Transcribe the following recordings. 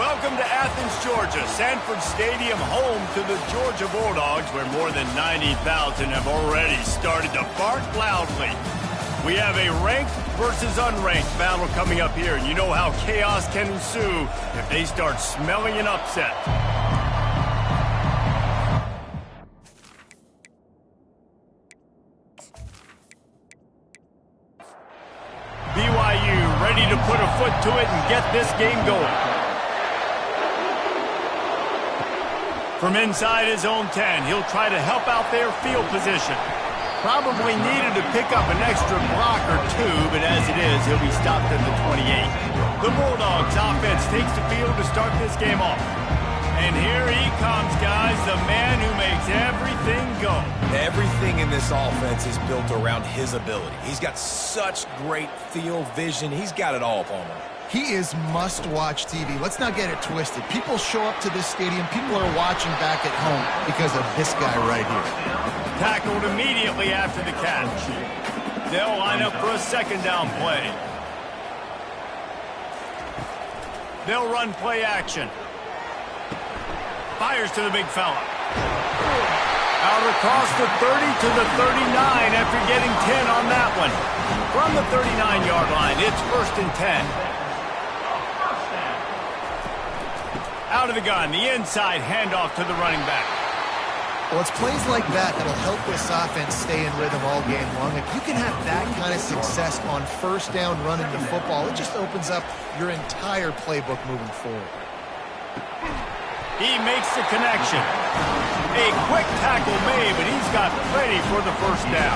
Welcome to Athens, Georgia, Sanford Stadium, home to the Georgia Bulldogs, where more than 90,000 have already started to bark loudly. We have a ranked versus unranked battle coming up here, and you know how chaos can ensue if they start smelling an upset. BYU ready to put a foot to it and get this game going. From inside his own 10, he'll try to help out their field position. Probably needed to pick up an extra block or two, but as it is, he'll be stopped at the 28. The Bulldogs offense takes the field to start this game off. And here he comes, guys, the man who makes everything go. Everything in this offense is built around his ability. He's got such great field vision. He's got it all, Palmer. He is must-watch TV. Let's not get it twisted. People show up to this stadium. People are watching back at home because of this guy right here. Tackled immediately after the catch. They'll line up for a second down play. They'll run play action. Fires to the big fella. Out across the 30 to the 39 after getting 10 on that one. From the 39-yard line, it's 1st and 10. Out of the gun, the inside handoff to the running back. Well, it's plays like that that'll help this offense stay in rhythm all game long. If you can have that kind of success on first down running the football, it just opens up your entire playbook moving forward. He makes the connection. A quick tackle made, but he's got plenty for the first down.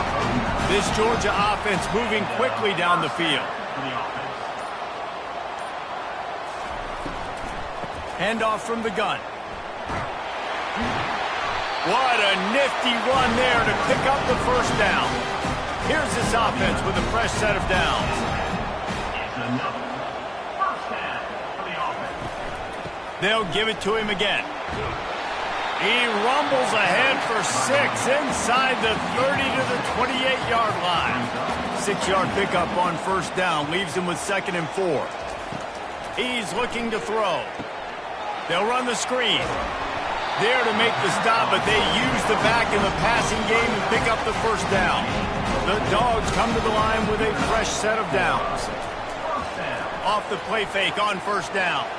This Georgia offense moving quickly down the field. Handoff from the gun. What a nifty run there to pick up the first down. Here's this offense with a fresh set of downs. They'll give it to him again. He rumbles ahead for 6 inside the 30 to the 28-yard line. 6-yard pickup on first down leaves him with 2nd and 4. He's looking to throw. They'll run the screen. There to make the stop, but they use the back in the passing game and pick up the first down. The Dogs come to the line with a fresh set of downs. Off the play fake on first down.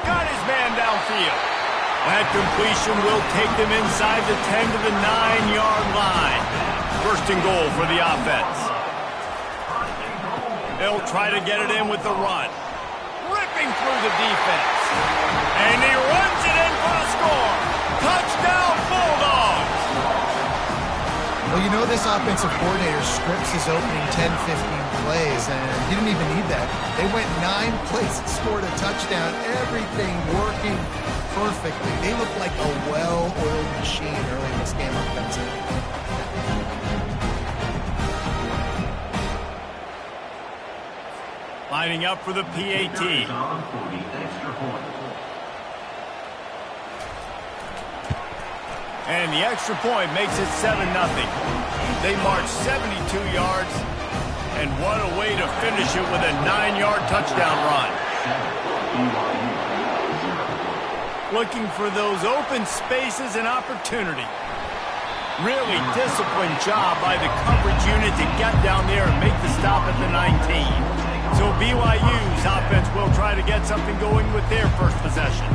Got his man downfield. That completion will take them inside the 10 to the 9-yard line. 1st and goal for the offense. They'll try to get it in with the run. Ripping through the defense. And he runs it in for the score. Touchdown, Bulldogs! Well, you know this offensive coordinator scripts his opening 10, 15 plays, and he didn't even need that. They went 9 plays and scored a touchdown. Everything working perfectly. They look like a well-oiled machine early in this game offensively. Lining up for the PAT. And the extra point makes it 7-0. They march 72 yards, and what a way to finish it with a 9-yard touchdown run. Looking for those open spaces and opportunity. Really disciplined job by the coverage unit to get down there and make the stop at the 19. So BYU's offense will try to get something going with their first possession.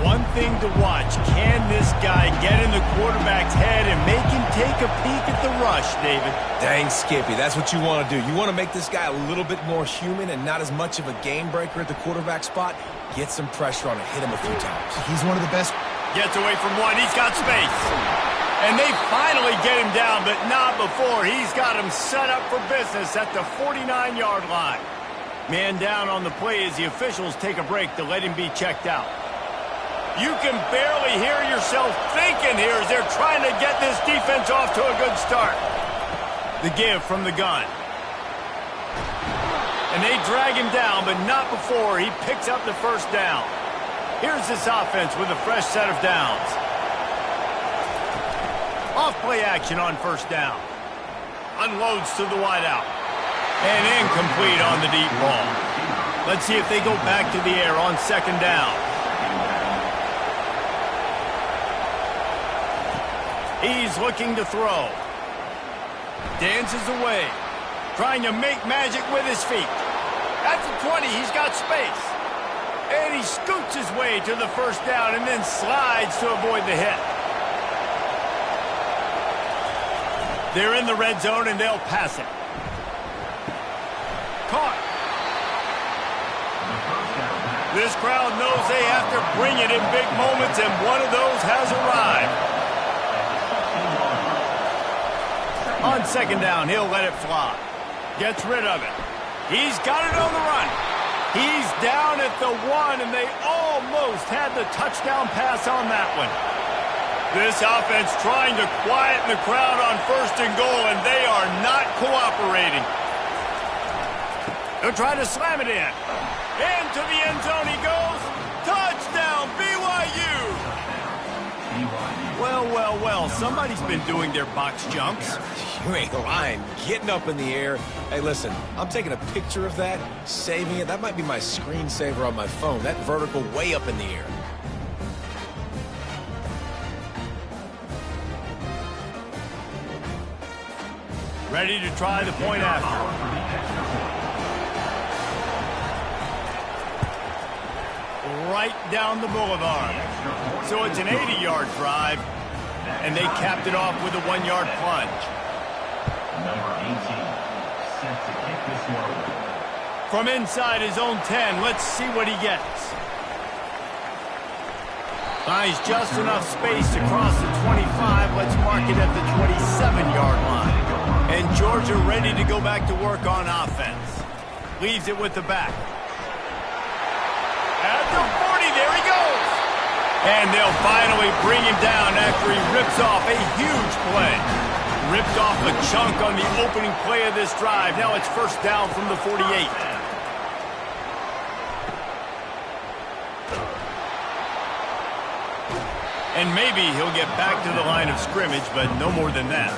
One thing to watch, can this guy get in the quarterback's head and make him take a peek at the rush, David? Dang, Skippy, that's what you want to do. You want to make this guy a little bit more human and not as much of a game breaker at the quarterback spot. Get some pressure on him, hit him a few times. He's one of the best. Gets away from one, he's got space. And they finally get him down, but not before. He's got him set up for business at the 49-yard line. Man down on the play as the officials take a break to let him be checked out. You can barely hear yourself thinking here as they're trying to get this defense off to a good start. The give from the gun. And they drag him down, but not before he picks up the first down. Here's this offense with a fresh set of downs. Off play action on first down. Unloads to the wideout. And incomplete on the deep ball. Let's see if they go back to the air on second down. He's looking to throw. Dances away. Trying to make magic with his feet. At the 20, he's got space. And he scoots his way to the first down and then slides to avoid the hit. They're in the red zone and they'll pass it. Caught. This crowd knows they have to bring it in big moments, and one of those has arrived. On second down, he'll let it fly. Gets rid of it. He's got it on the run. He's down at the 1, and they almost had the touchdown pass on that one. This offense trying to quieten the crowd on first and goal, and they are not cooperating. They'll try to slam it in. Into the end zone he goes. Touchdown, BYU! Well, well, well, somebody's been doing their box jumps. You ain't lying. Getting up in the air. Hey, listen, I'm taking a picture of that, saving it. That might be my screensaver on my phone. That vertical way up in the air. Ready to try the point after. Right down the boulevard. So it's an 80-yard drive, and they capped it off with a 1-yard plunge. Number 18, set to kick this one. From inside his own 10, let's see what he gets. Buys just enough space to cross the 25. Let's mark it at the 27-yard line. And Georgia ready to go back to work on offense. Leaves it with the back. At the 40, there he goes. And they'll finally bring him down after he rips off a huge play. Ripped off a chunk on the opening play of this drive. Now it's first down from the 48. And maybe he'll get back to the line of scrimmage, but no more than that.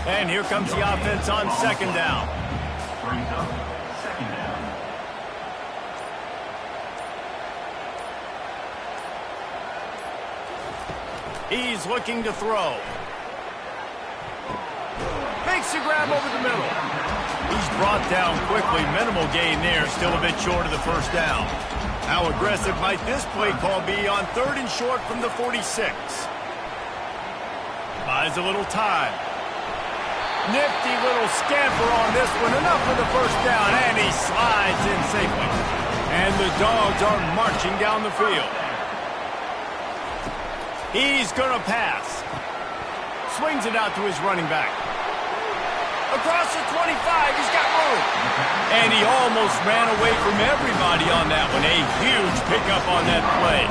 And here comes the offense on second down. Brings up second down. He's looking to throw. Makes the grab over the middle. He's brought down quickly. Minimal gain there. Still a bit short of the first down. How aggressive might this play call be on third and short from the 46? Buys a little time. Nifty little scamper on this one. Enough for the first down. And he slides in safely. And the Dogs are marching down the field. He's going to pass. Swings it out to his running back. Across the 25, he's got room. And he almost ran away from everybody on that one. A huge pickup on that play.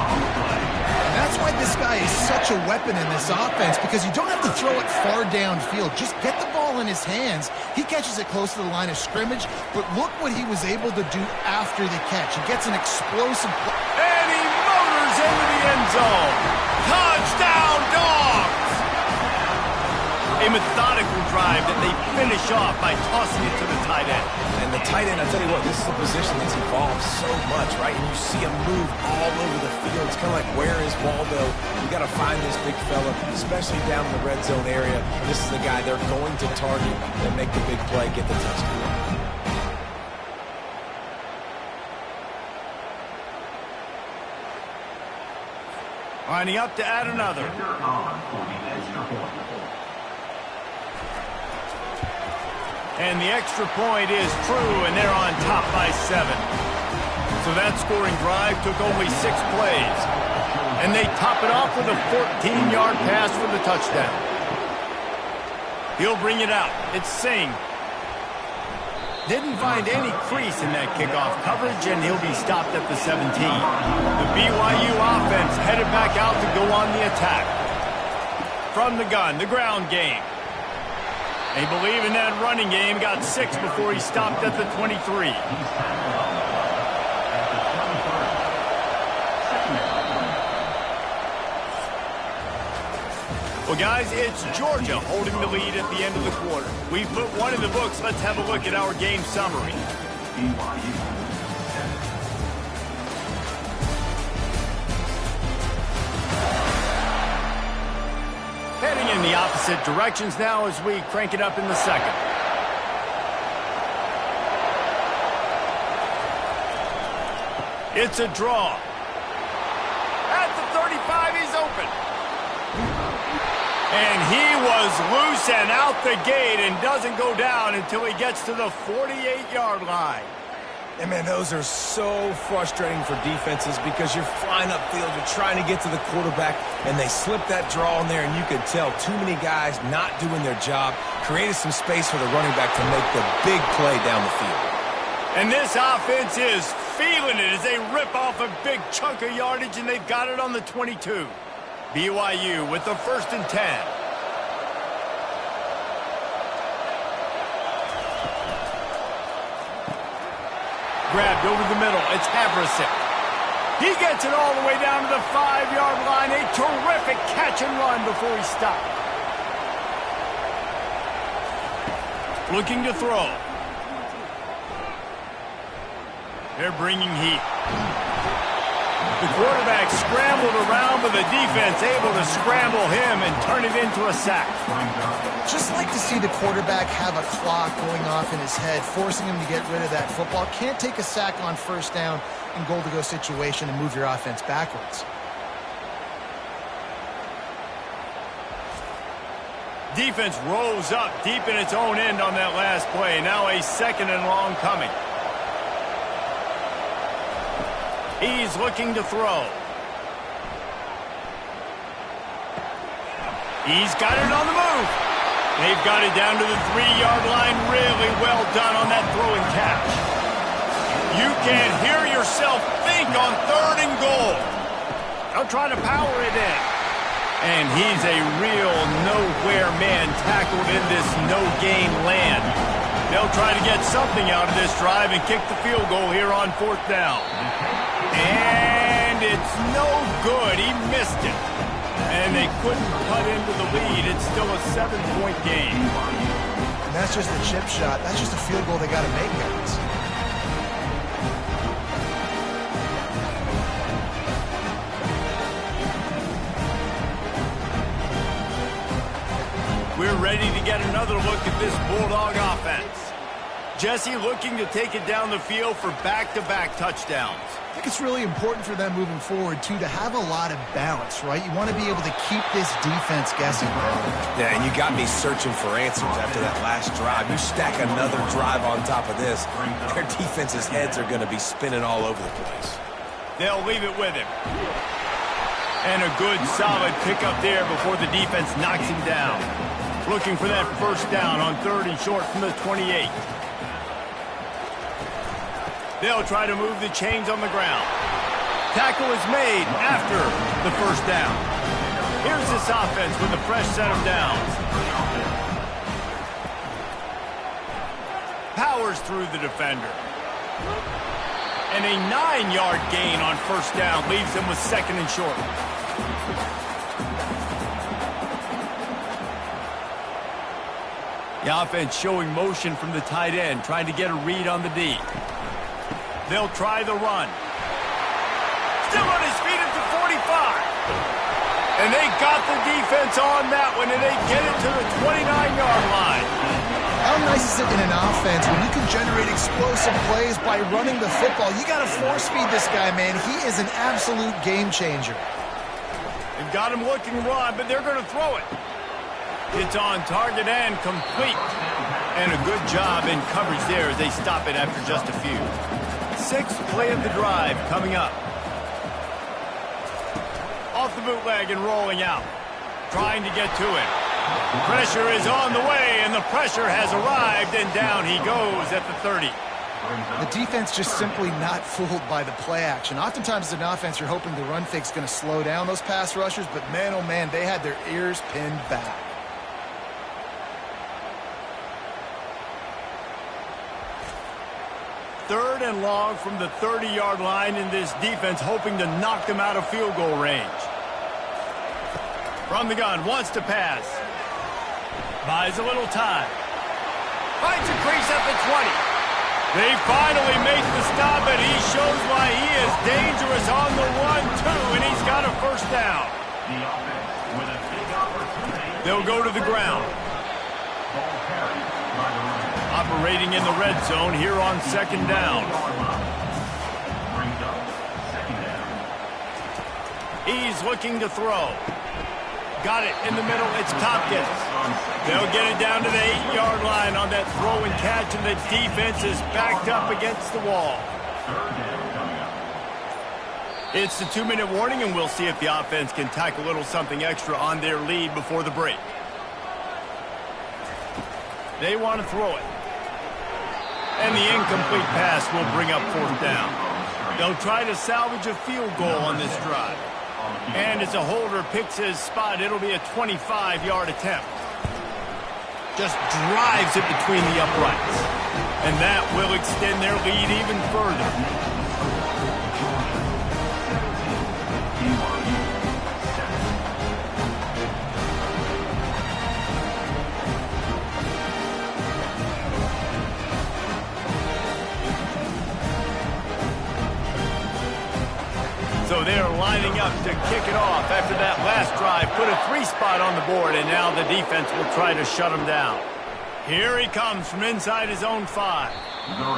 That's why this guy is such a weapon in this offense, because you don't have to throw it far downfield. Just get the ball in his hands. He catches it close to the line of scrimmage, but look what he was able to do after the catch. He gets an explosive play. And he motors into the end zone. Touchdown, Dogs! A methodical drive that they finish off by tossing it to the tight end. And the tight end, I tell you what, this is a position that's evolved so much, right? And you see him move all over the field. It's kind of like, where is Waldo? You got to find this big fella, especially down in the red zone area. This is the guy they're going to target and make the big play, get the touchdown. Lining up to add another. And the extra point is true, and they're on top by 7. So that scoring drive took only 6 plays. And they top it off with a 14-yard pass for the touchdown. He'll bring it out. It's Singh. Didn't find any crease in that kickoff coverage, and he'll be stopped at the 17. The BYU offense headed back out to go on the attack. From the gun, the ground game. They believe in that running game. Got 6 before he stopped at the 23. Well, guys, it's Georgia holding the lead at the end of the quarter. We've put one in the books. Let's have a look at our game summary. BYU. in the opposite directions now as we crank it up in the second. It's a draw. At the 35, he's open. And he was loose and out the gate and doesn't go down until he gets to the 48-yard line. And, man, those are so frustrating for defenses because you're flying upfield, you're trying to get to the quarterback, and they slip that draw in there, and you can tell too many guys not doing their job, created some space for the running back to make the big play down the field. And this offense is feeling it as they rip off a big chunk of yardage, and they've got it on the 22. BYU with the 1st and 10. Grabbed over the middle. It's Havrasek. He gets it all the way down to the 5-yard line. A terrific catch and run before he stopped. Looking to throw. They're bringing heat. The quarterback scrambled around, but the defense able to scramble him and turn it into a sack. Just like to see the quarterback have a clock going off in his head, forcing him to get rid of that football. Can't take a sack on 1st down in goal-to-go situation and move your offense backwards. Defense rolls up deep in its own end on that last play. Now a 2nd and long coming. He's looking to throw. He's got it on the move. They've got it down to the 3-yard line. Really well done on that throw and catch. You can hear yourself think on 3rd and goal. They'll try to power it in. And he's a real nowhere man tackled in this no-gain land. They'll try to get something out of this drive and kick the field goal here on 4th down. And it's no good. He missed it. And they couldn't cut into the lead. It's still a 7-point game. And that's just a chip shot. That's just a field goal they got to make, guys. We're ready to get another look at this Bulldog offense. Jesse looking to take it down the field for back-to-back touchdowns. I think it's really important for them moving forward, too, to have a lot of balance, right? You want to be able to keep this defense guessing. Yeah, and you got me searching for answers after that last drive. You stack another drive on top of this, their defense's heads are going to be spinning all over the place. They'll leave it with him. And a good, solid pickup there before the defense knocks him down. Looking for that 1st down on 3rd and short from the 28. They'll try to move the chains on the ground. Tackle is made after the 1st down. Here's this offense with a fresh set of downs. Powers through the defender. And a 9-yard gain on 1st down leaves them with 2nd and short. The offense showing motion from the tight end, trying to get a read on the D. They'll try the run. Still on his feet at the 45. And they got the defense on that one, and they get it to the 29-yard line. How nice is it in an offense when you can generate explosive plays by running the football? You got to force feed this guy, man. He is an absolute game changer. They've got him looking run, but they're going to throw it. It's on target and complete. And a good job in coverage there as they stop it after just a few. 6th play of the drive coming up. Off the bootleg and rolling out. Trying to get to it. Pressure is on the way, and the pressure has arrived, and down he goes at the 30. The defense just simply not fooled by the play action. Oftentimes as an offense, you're hoping the run fake's going to slow down those pass rushers, but man, oh man, they had their ears pinned back. Third and long from the 30-yard line, in this defense hoping to knock them out of field goal range. From the gun, wants to pass. Buys a little time. Finds a crease at the 20. They finally make the stop, and he shows why he is dangerous on the run, too, and he's got a 1st down. with a big opportunity. They'll go to the ground. Ball carried by the runner. Operating in the red zone here on second down. Brings up second down. He's looking to throw. Got it in the middle. It's Tompkins. They'll get it down to the 8-yard line on that throw and catch, and the defense is backed up against the wall. Third down coming up. It's the 2-minute warning, and we'll see if the offense can tack a little something extra on their lead before the break. They want to throw it. And the incomplete pass will bring up fourth down. They'll try to salvage a field goal on this drive. And as a holder picks his spot, it'll be a 25-yard attempt. Just drives it between the uprights. And that will extend their lead even further. So they're lining up to kick it off after that last drive. Put a 3-spot on the board, and now the defense will try to shut him down. Here he comes from inside his own 5.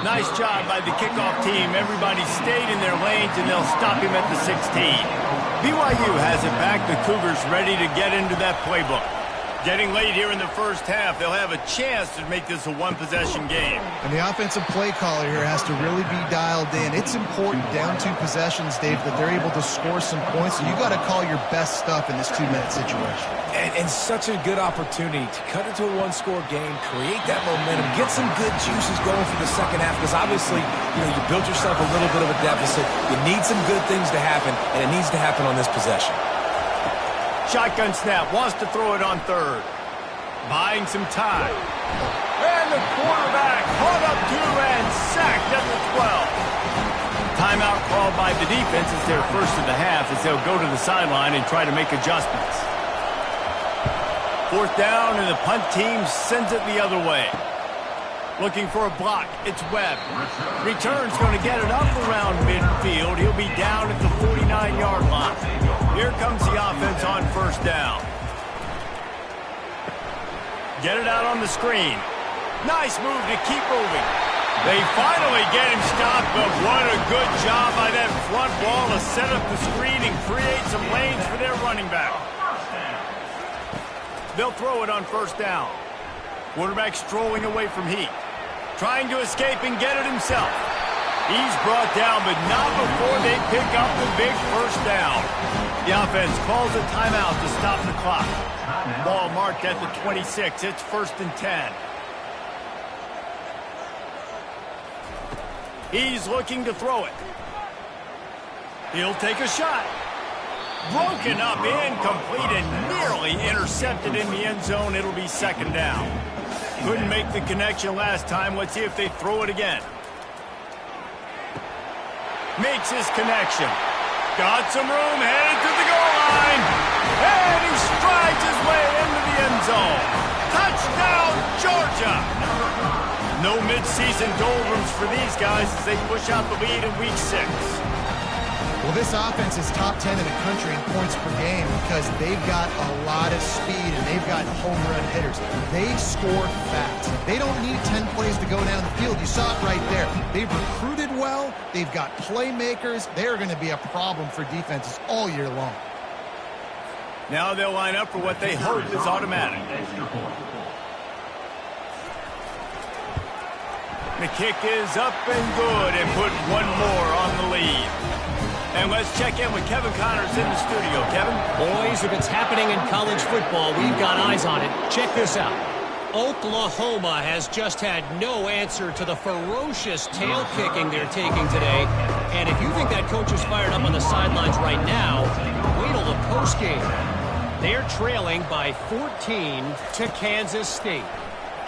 Nice job by the kickoff team. Everybody stayed in their lanes, and they'll stop him at the 16. BYU has it back. The Cougars ready to get into that playbook. Getting late here in the first half, they'll have a chance to make this a one-possession game. And the offensive play caller here has to really be dialed in. It's important down 2 possessions, Dave, that they're able to score some points. So you got to call your best stuff in this 2-minute situation. And such a good opportunity to cut it to a 1-score game, create that momentum, get some good juices going for the second half, because obviously, you built yourself a little bit of a deficit. You need some good things to happen, and it needs to happen on this possession. Shotgun snap, wants to throw it on third. Buying some time. And the quarterback caught up to and sacked at the 12. Timeout called by the defense is their first of the half as they'll go to the sideline and try to make adjustments. Fourth down, and the punt team sends it the other way. Looking for a block. It's Webb. Return's going to get it up around midfield. He'll be down at the 49-yard line. Here comes the offense on first down. Get it out on the screen. Nice move to keep moving. They finally get him stopped, but what a good job by that front wall to set up the screen and create some lanes for their running back. They'll throw it on first down. Quarterback strolling away from heat. Trying to escape and get it himself. He's brought down, but not before they pick up the big first down. The offense calls a timeout to stop the clock. Ball marked at the 26. It's 1st and 10. He's looking to throw it. He'll take a shot. Broken up, incomplete, and nearly intercepted in the end zone. It'll be second down. Couldn't make the connection last time. Let's see if they throw it again. Makes his connection. Got some room, headed to the goal line. And he strides his way into the end zone. Touchdown, Georgia! No midseason doldrums for these guys as they push out the lead in week 6. Well, this offense is top 10 in the country in points per game because they've got a lot of speed and they've got home run hitters. They score fast. They don't need 10 plays to go down the field. You saw it right there. They've recruited well. They've got playmakers. They're going to be a problem for defenses all year long. Now they'll line up for what they hope is automatic. The kick is up and good and put one more on the lead. And let's check in with Kevin Connors in the studio. Kevin? Boys, if it's happening in college football, we've got eyes on it. Check this out. Oklahoma has just had no answer to the ferocious tail kicking they're taking today. And if you think that coach is fired up on the sidelines right now, wait till the postgame. They're trailing by 14 to Kansas State.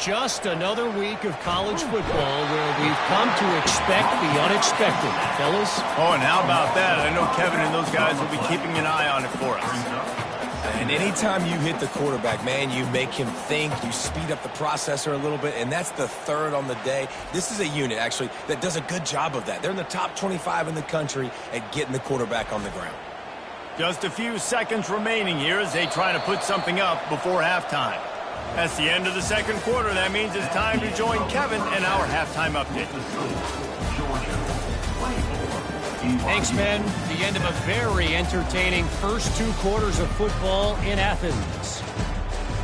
Just another week of college football where we've come to expect the unexpected, fellas. Oh, and how about that? I know Kevin and those guys will be keeping an eye on it for us. And anytime you hit the quarterback, man, you make him think, you speed up the processor a little bit, and that's the third on the day. This is a unit, actually, that does a good job of that. They're in the top 25 in the country at getting the quarterback on the ground. Just a few seconds remaining here as they try to put something up before halftime. That's the end of the second quarter. That means it's time to join Kevin in our halftime update. Thanks, Ben. The end of a very entertaining first 2 quarters of football in Athens.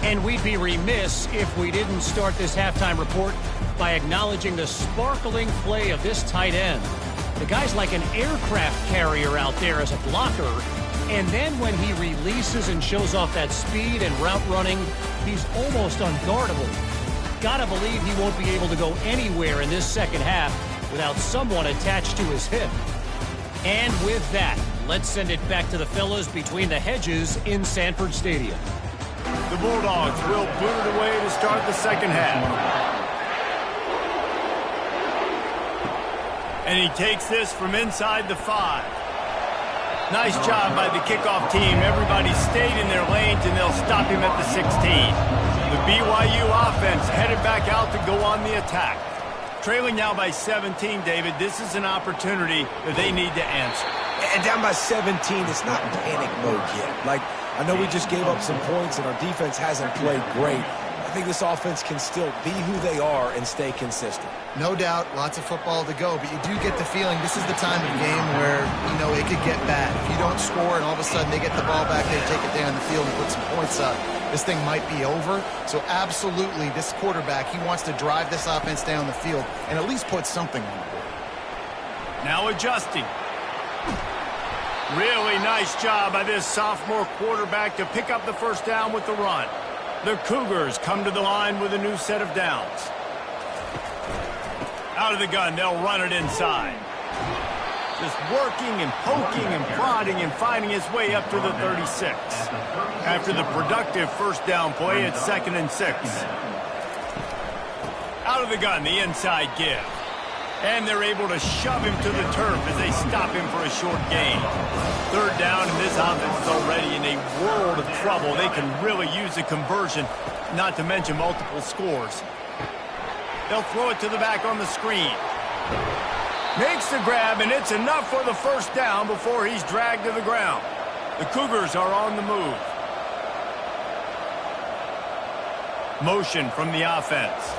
And we'd be remiss if we didn't start this halftime report by acknowledging the sparkling play of this tight end. The guy's like an aircraft carrier out there as a blocker. And then when he releases and shows off that speed and route running, he's almost unguardable. Gotta believe he won't be able to go anywhere in this second half without someone attached to his hip. And with that, let's send it back to the fellas between the hedges in Sanford Stadium. The Bulldogs will boot it away to start the second half. And he takes this from inside the 5. Nice job by the kickoff team. Everybody stayed in their lanes, and they'll stop him at the 16. The BYU offense headed back out to go on the attack. Trailing now by 17, David. This is an opportunity that they need to answer. And down by 17, it's not panic mode yet. Like, I know we just gave up some points, and our defense hasn't played great. I think this offense can still be who they are and stay consistent. No doubt, lots of football to go, but you do get the feeling this is the time of game where, it could get bad. If you don't score and all of a sudden they get the ball back, they take it down the field and put some points up, this thing might be over. So absolutely, this quarterback, he wants to drive this offense down the field and at least put something on the board. Now adjusting. Really nice job by this sophomore quarterback to pick up the first down with the run. The Cougars come to the line with a new set of downs. Out of the gun, they'll run it inside. Just working and poking and prodding and finding his way up to the 36. After the productive first down play, it's 2nd and 6. Out of the gun, the inside give. And they're able to shove him to the turf as they stop him for a short gain. 3rd down, and this offense is already in a world of trouble. They can really use a conversion, not to mention multiple scores. They'll throw it to the back on the screen. Makes the grab, and it's enough for the first down before he's dragged to the ground. The Cougars are on the move. Motion from the offense.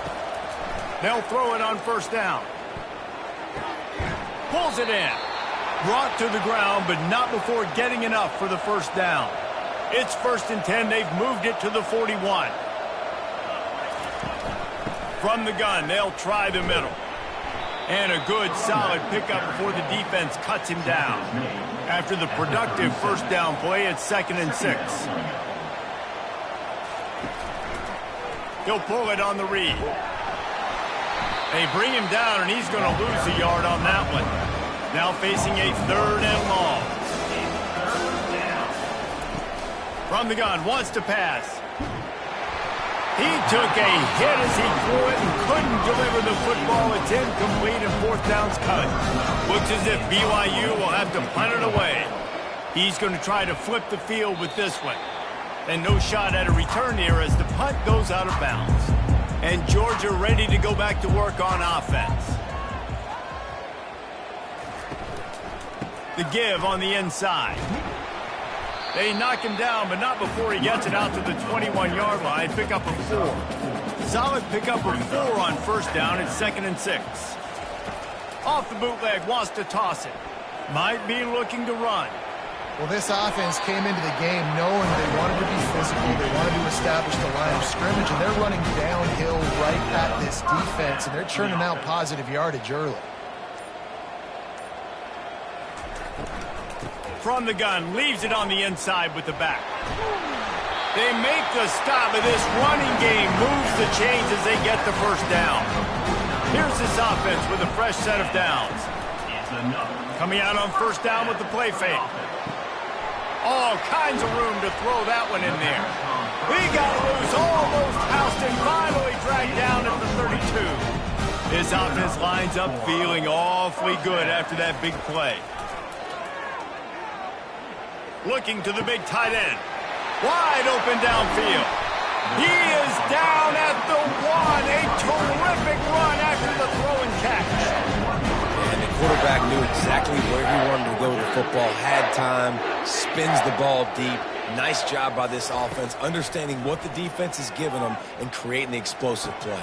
They'll throw it on first down. Pulls it in. Brought to the ground, but not before getting enough for the first down. It's 1st and 10. They've moved it to the 41. From the gun, they'll try the middle. And a good, solid pickup before the defense cuts him down. After the productive first down play, it's 2nd and 6. He'll pull it on the read. They bring him down, and he's going to lose a yard on that one. Now facing a 3rd and long. From the gun, wants to pass. He took a hit as he threw it and couldn't deliver the football. It's incomplete and 4th down's cut. Looks as if BYU will have to punt it away. He's going to try to flip the field with this one. And no shot at a return here as the punt goes out of bounds. And Georgia ready to go back to work on offense. The give on the inside. They knock him down, but not before he gets it out to the 21-yard line. Pick up a 4. Solid pickup of 4 on first down. It's 2nd and 6. Off the bootleg, wants to toss it. Might be looking to run. Well, this offense came into the game knowing they wanted to be physical. They wanted to establish the line of scrimmage, and they're running downhill right at this defense, and they're churning out positive yardage early. From the gun, leaves it on the inside with the back. They make the stop of this running game, moves the chains as they get the first down. Here's this offense with a fresh set of downs. Coming out on first down with the play fake. All kinds of room to throw that one in there. He got loose, almost housed, and finally dragged down at the 32. This offense lines up feeling awfully good after that big play. Looking to the big tight end. Wide open downfield. He is down at the 1. A terrific run after the throw and catch. And the quarterback knew exactly where he wanted to go with the football, had time, spins the ball deep. Nice job by this offense, understanding what the defense is giving them and creating the explosive play.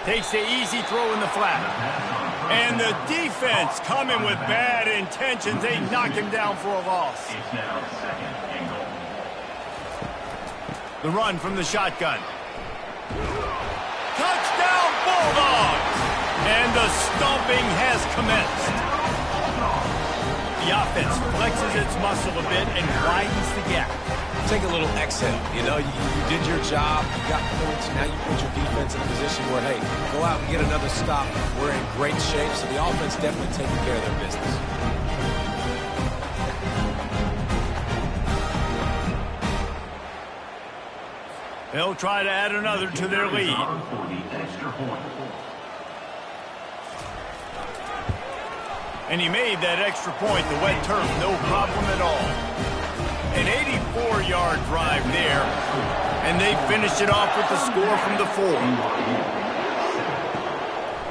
Takes the easy throw in the flat. And the defense coming with bad intentions. They knock him down for a loss. It's now second and goal. The run from the shotgun. Touchdown Bulldogs! And the stomping has commenced. The offense flexes its muscle a bit and widens the gap. Take a little exhale. You know, you did your job, you got points, now you put your defense in a position where, hey, go out and get another stop. We're in great shape, so the offense definitely taking care of their business. They'll try to add another to their lead. For the extra point. And he made that extra point, the wet turf, no problem at all. An 84-yard drive there, and they finished it off with the score from the 4.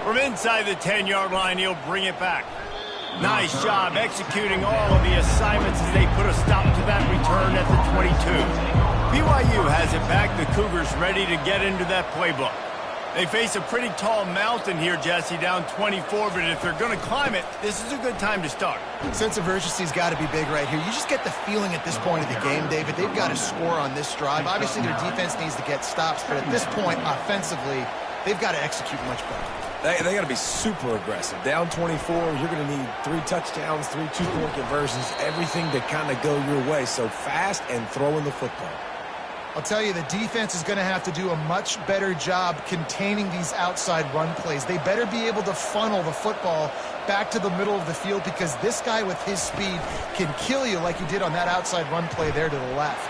From inside the 10-yard line, he'll bring it back. Nice job executing all of the assignments as they put a stop to that return at the 22. BYU has it back. The Cougars ready to get into that playbook. They face a pretty tall mountain here, Jesse, down 24, but if they're going to climb it, this is a good time to start. Sense of urgency's got to be big right here. You just get the feeling at this point of the game, David, they've got to score on this drive. Obviously, their defense needs to get stops, but at this point, offensively, they've got to execute much better. They got to be super aggressive. Down 24, you're going to need 3 touchdowns, 3 two-point conversions, everything to kind of go your way. So fast and throwing the football. I'll tell you, the defense is going to have to do a much better job containing these outside run plays. They better be able to funnel the football back to the middle of the field because this guy with his speed can kill you like he did on that outside run play there to the left.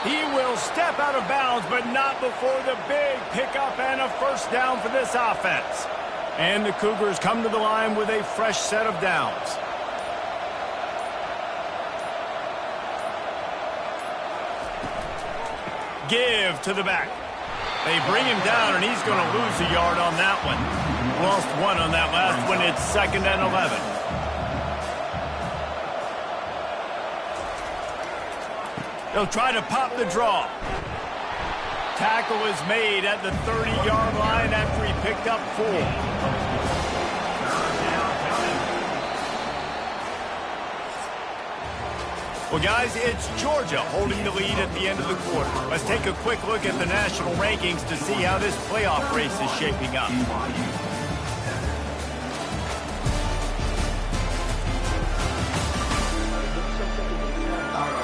He will step out of bounds, but not before the big pickup and a first down for this offense. And the Cougars come to the line with a fresh set of downs. Give to the back. They bring him down, and he's going to lose a yard on that one. Lost 1 on that last one. It's 2nd and 11. They'll try to pop the draw. Tackle is made at the 30-yard line after he picked up 4. Well, guys, it's Georgia holding the lead at the end of the quarter. Let's take a quick look at the national rankings to see how this playoff race is shaping up.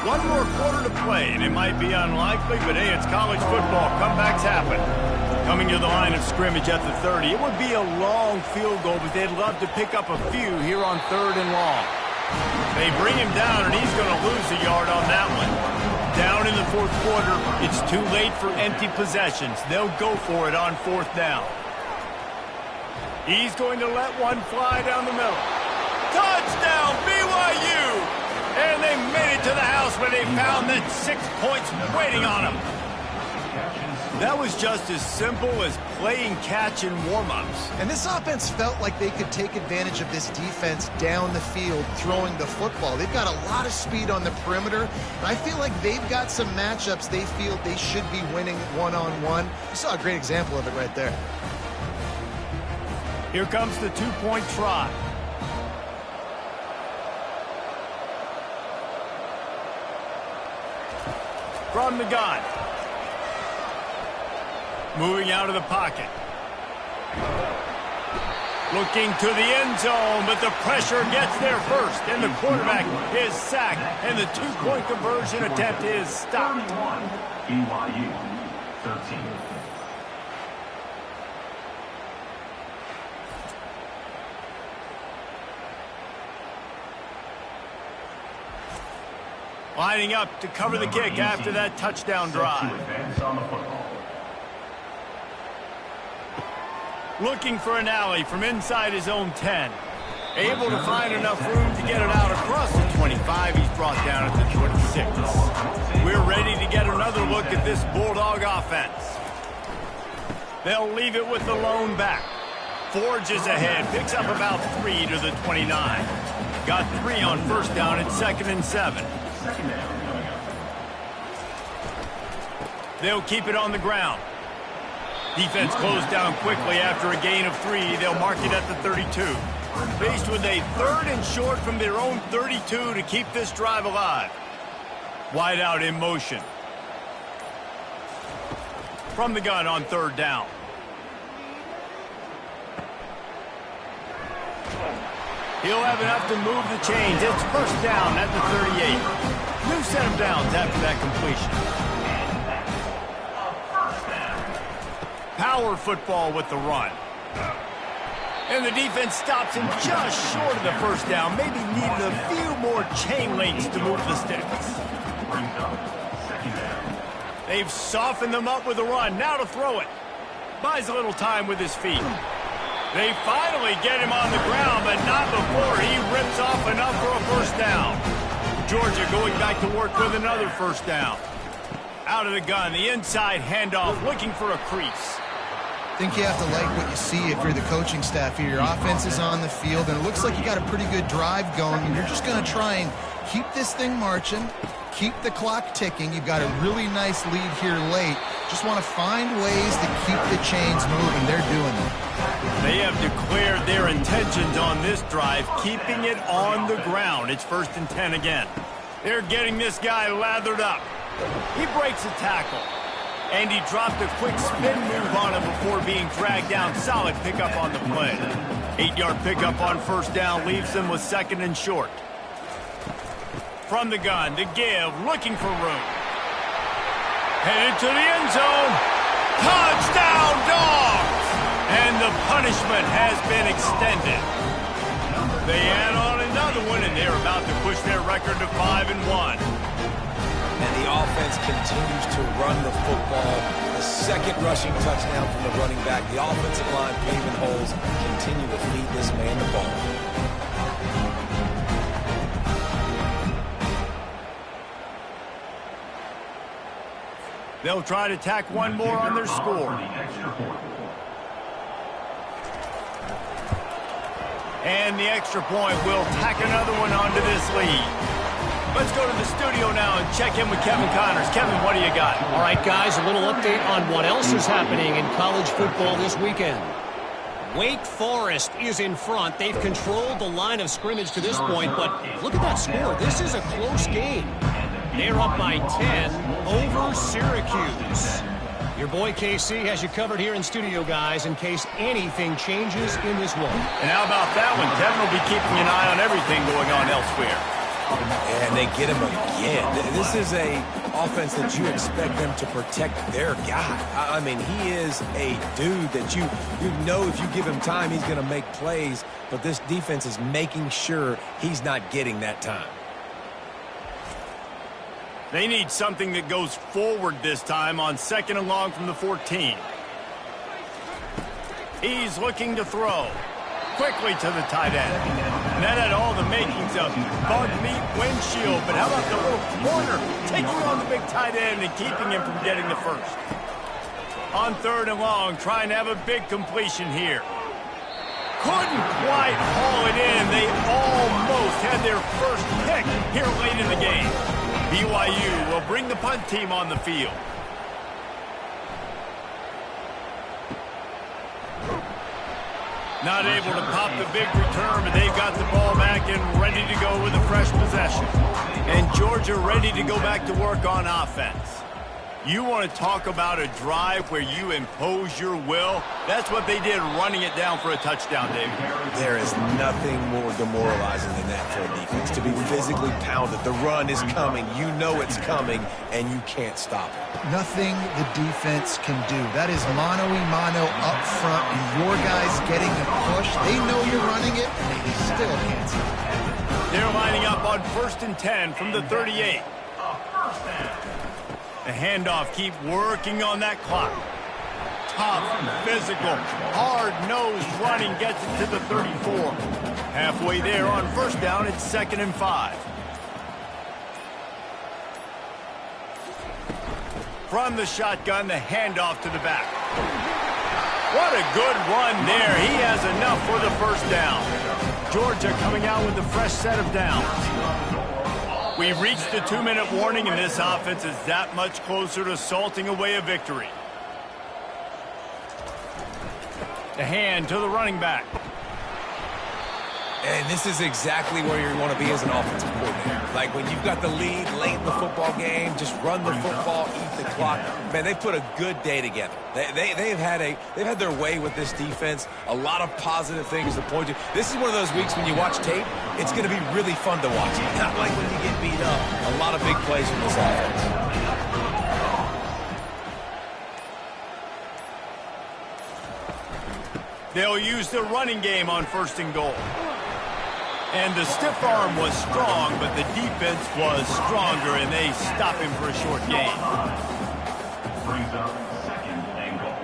One more quarter to play, and it might be unlikely, but hey, it's college football. Comebacks happen. Coming to the line of scrimmage at the 30. It would be a long field goal, but they'd love to pick up a few here on 3rd and long. They bring him down, and he's going to lose a yard on that one. Down in the 4th quarter, it's too late for empty possessions. They'll go for it on 4th down. He's going to let one fly down the middle. Touchdown, BYU! And they made it to the house where they found that 6 points waiting on them. That was just as simple as playing catch in warm-ups. And this offense felt like they could take advantage of this defense down the field throwing the football. They've got a lot of speed on the perimeter, and I feel like they've got some matchups they feel they should be winning one-on-one. You saw a great example of it right there. Here comes the 2-point try. From the gun. Moving out of the pocket. Looking to the end zone, but the pressure gets there first, and the quarterback is sacked, and the 2-point conversion attempt is stopped. 31, BYU, 13. Lining up to cover the kick after that touchdown drive. Looking for an alley from inside his own 10. Able to find enough room to get it out across the 25. He's brought down at the 26. We're ready to get another look at this Bulldog offense. They'll leave it with the lone back. Forges ahead, picks up about 3 to the 29. Got 3 on first down at 2nd and 7. They'll keep it on the ground. Defense closed down quickly after a gain of 3. They'll mark it at the 32. Faced with a 3rd and short from their own 32 to keep this drive alive. Wide out in motion. From the gun on 3rd down. He'll have enough to move the chains. It's first down at the 38. New set of downs after that completion. Power football with the run. And the defense stops him just short of the first down. Maybe needed a few more chain links to move the sticks. They've softened them up with the run. Now to throw it. Buys a little time with his feet. They finally get him on the ground, but not before he rips off enough for a first down. Georgia going back to work with another first down. Out of the gun, the inside handoff, looking for a crease. I think you have to like what you see if you're the coaching staff here. Your offense is on the field, and it looks like you got a pretty good drive going, and you're just going to try and keep this thing marching, keep the clock ticking. You've got a really nice lead here late. Just want to find ways to keep the chains moving. They're doing it. They have declared their intentions on this drive, keeping it on the ground. It's 1st and 10 again. They're getting this guy lathered up. He breaks a tackle. And he dropped a quick spin move on him before being dragged down. Solid pickup on the play. 8-yard pickup on first down leaves them with 2nd and short. From the gun, the give, looking for room. Headed to the end zone. Touchdown, Dogs! And the punishment has been extended. They add on another one, and they're about to push their record to 5-1. And the offense continues to run the football. The 2nd rushing touchdown from the running back. The offensive line paving holes. Continue to feed this man the ball. They'll try to tack one more on their score. And the extra point will tack another one onto this lead. Let's go to the studio now and check in with Kevin Connors. Kevin, what do you got? All right, guys, a little update on what else is happening in college football this weekend. Wake Forest is in front. They've controlled the line of scrimmage to this point, but look at that score. This is a close game. They're up by 10 over Syracuse. Your boy KC has you covered here in studio, guys, in case anything changes in this one. And how about that one? Kevin will be keeping an eye on everything going on elsewhere. And they get him again. This is a offense that you expect them to protect their guy. I mean, he is a dude that you know if you give him time, he's going to make plays. But this defense is making sure he's not getting that time. They need something that goes forward this time on 2nd and long from the 14. He's looking to throw. Quickly to the tight end. And that had all the makings of bug meat windshield. But how about the little corner taking on the big tight end and keeping him from getting the first? On 3rd and long, trying to have a big completion here. Couldn't quite haul it in. They almost had their first pick here late in the game. BYU will bring the punt team on the field. Not able to pop the big return, but they've got the ball back and ready to go with a fresh possession. And Georgia ready to go back to work on offense. You want to talk about a drive where you impose your will? That's what they did, running it down for a touchdown, David. There is nothing more demoralizing than that for a defense, to be physically pounded. The run is coming. You know it's coming, and you can't stop it. Nothing the defense can do. That is mano-a-mano up front, and your guys getting the push. They know you're running it, and they still can't stop it. They're lining up on 1st and 10 from the 38. The handoff, keep working on that clock. Tough, physical, hard-nosed running gets it to the 34. Halfway there on first down, it's 2nd and 5. From the shotgun, the handoff to the back. What a good run there. He has enough for the first down. Georgia coming out with a fresh set of downs. We've reached the 2-minute warning, and this offense is that much closer to salting away a victory. The hand to the running back. And this is exactly where you want to be as an offensive coordinator. Like when you've got the lead late in the football game, just run the football, eat the clock. Man, they put a good day together. They've had their way with this defense. A lot of positive things to point to. This is one of those weeks when you watch tape, it's going to be really fun to watch. Not like when you get beat up. A lot of big plays from this offense. They'll use the running game on 1st and goal. And the stiff arm was strong, but the defense was stronger, and they stop him for a short gain. Brings up 2nd and goal.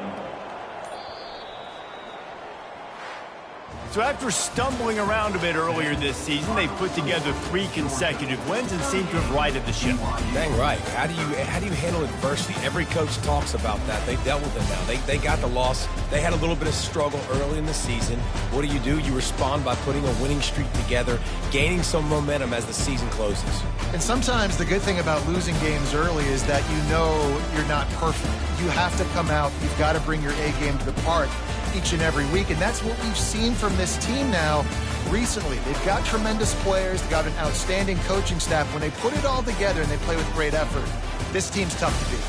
So after stumbling around a bit earlier this season, they put together 3 consecutive wins and seem to have righted the ship. Dang right. How do you handle adversity? Every coach talks about that. They dealt with it now. They got the loss. They had a little bit of struggle early in the season. What do? You respond by putting a winning streak together, gaining some momentum as the season closes. And sometimes the good thing about losing games early is that you know you're not perfect. You have to come out. You've got to bring your A game to the part each and every week, and that's what we've seen from this team now recently. They've got tremendous players. They've got an outstanding coaching staff. When they put it all together and they play with great effort, this team's tough to beat.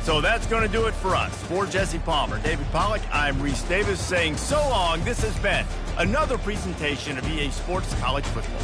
So that's going to do it for us. For Jesse Palmer, David Pollack, I'm Reese Davis saying so long. This has been another presentation of EA Sports College Football.